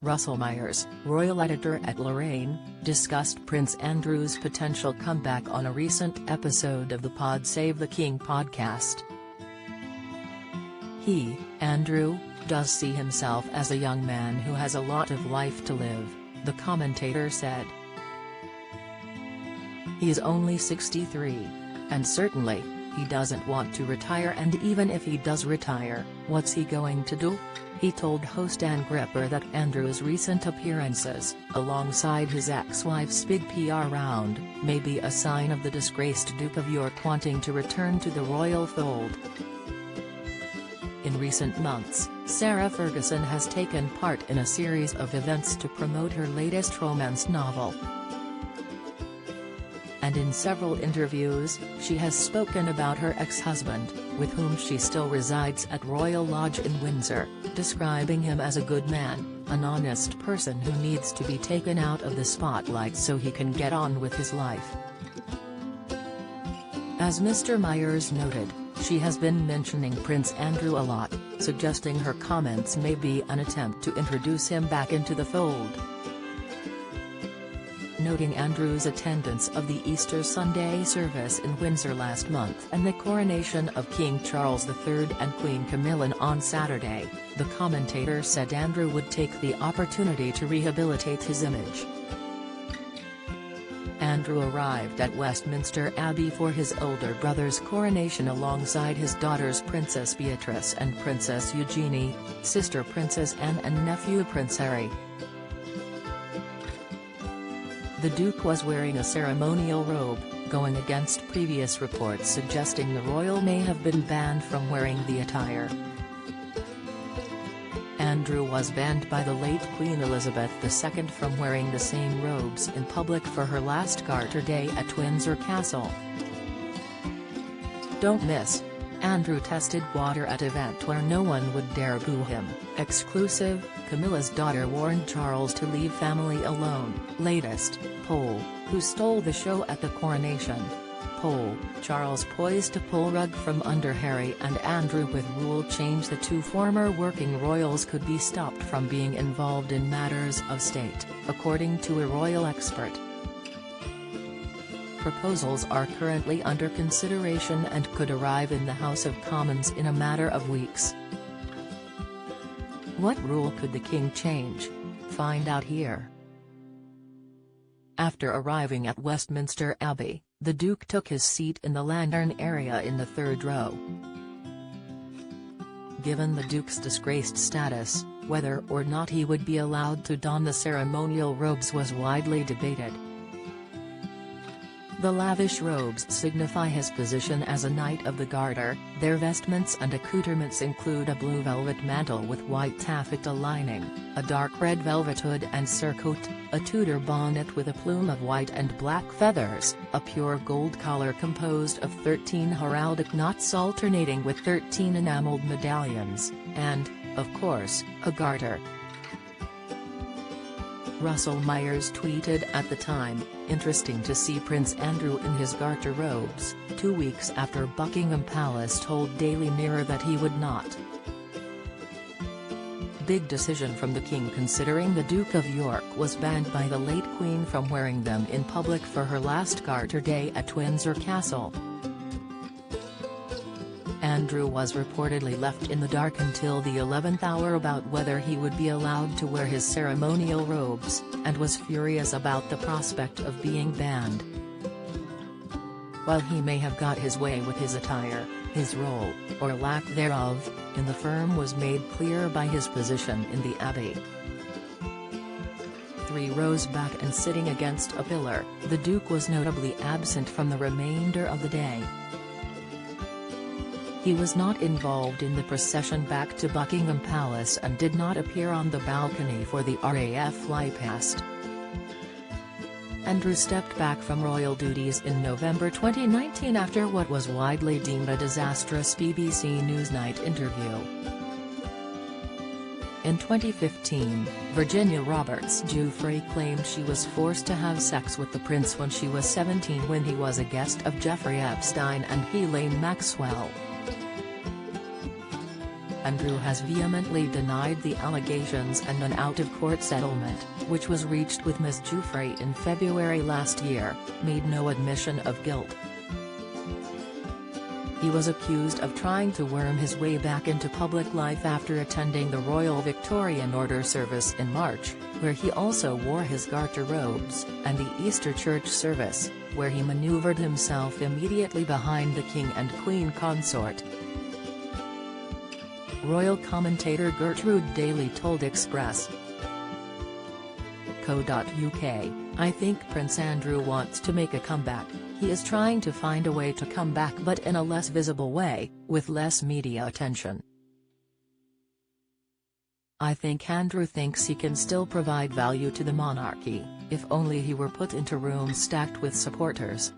Russell Myers, royal editor at Lorraine, discussed Prince Andrew's potential comeback on a recent episode of the Pod Save the King podcast. He, Andrew, does see himself as a young man who has a lot of life to live, the commentator said. He's only 63. And certainly, he doesn't want to retire, and even if he does retire, what's he going to do? He told host Ann Gripper that Andrew's recent appearances, alongside his ex-wife's big PR round, may be a sign of the disgraced Duke of York wanting to return to the royal fold. In recent months, Sarah Ferguson has taken part in a series of events to promote her latest romance novel. And in several interviews, she has spoken about her ex-husband, with whom she still resides at Royal Lodge in Windsor, describing him as a good man, an honest person who needs to be taken out of the spotlight so he can get on with his life. As Mr. Myers noted, she has been mentioning Prince Andrew a lot, suggesting her comments may be an attempt to introduce him back into the fold. Noting Andrew's attendance of the Easter Sunday service in Windsor last month and the coronation of King Charles III and Queen Camilla on Saturday, the commentator said Andrew would take the opportunity to rehabilitate his image. Andrew arrived at Westminster Abbey for his older brother's coronation alongside his daughters Princess Beatrice and Princess Eugenie, sister Princess Anne and nephew Prince Harry. The Duke was wearing a ceremonial robe, going against previous reports suggesting the royal may have been banned from wearing the attire. Andrew was banned by the late Queen Elizabeth II from wearing the same robes in public for her last Garter Day at Windsor Castle. Don't miss: Andrew tested water at event where no one would dare boo him. Exclusive: Camilla's daughter warned Charles to leave family alone. Latest: poll: who stole the show at the coronation? Poll: Charles poised to pull rug from under Harry and Andrew with rule change. The two former working royals could be stopped from being involved in matters of state, according to a royal expert. Proposals are currently under consideration and could arrive in the House of Commons in a matter of weeks. What rule could the king change? Find out here. After arriving at Westminster Abbey, the Duke took his seat in the lantern area in the third row. Given the Duke's disgraced status, whether or not he would be allowed to don the ceremonial robes was widely debated. The lavish robes signify his position as a Knight of the Garter. Their vestments and accoutrements include a blue velvet mantle with white taffeta lining, a dark red velvet hood and surcoat, a Tudor bonnet with a plume of white and black feathers, a pure gold collar composed of 13 heraldic knots alternating with 13 enameled medallions, and, of course, a garter. Russell Myers tweeted at the time, "Interesting to see Prince Andrew in his garter robes," 2 weeks after Buckingham Palace told Daily Mirror that he would not. Big decision from the king considering the Duke of York was banned by the late Queen from wearing them in public for her last Garter Day at Windsor Castle. Andrew was reportedly left in the dark until the 11th hour about whether he would be allowed to wear his ceremonial robes, and was furious about the prospect of being banned. While he may have got his way with his attire, his role, or lack thereof, in the firm was made clear by his position in the Abbey. 3 rows back and sitting against a pillar, the Duke was notably absent from the remainder of the day. He was not involved in the procession back to Buckingham Palace and did not appear on the balcony for the RAF flypast. Andrew stepped back from royal duties in November 2019 after what was widely deemed a disastrous BBC Newsnight interview. In 2015, Virginia Roberts Giuffre claimed she was forced to have sex with the prince when she was 17 when he was a guest of Jeffrey Epstein and Ghislaine Maxwell. Andrew has vehemently denied the allegations, and an out-of-court settlement, which was reached with Ms. Giuffre in February last year, made no admission of guilt. He was accused of trying to worm his way back into public life after attending the Royal Victorian Order service in March, where he also wore his garter robes, and the Easter Church service, where he maneuvered himself immediately behind the King and Queen consort. Royal commentator Gertrude Daly told Express.co.uk, "I think Prince Andrew wants to make a comeback. He is trying to find a way to come back, but in a less visible way, with less media attention. I think Andrew thinks he can still provide value to the monarchy, if only he were put into rooms stacked with supporters."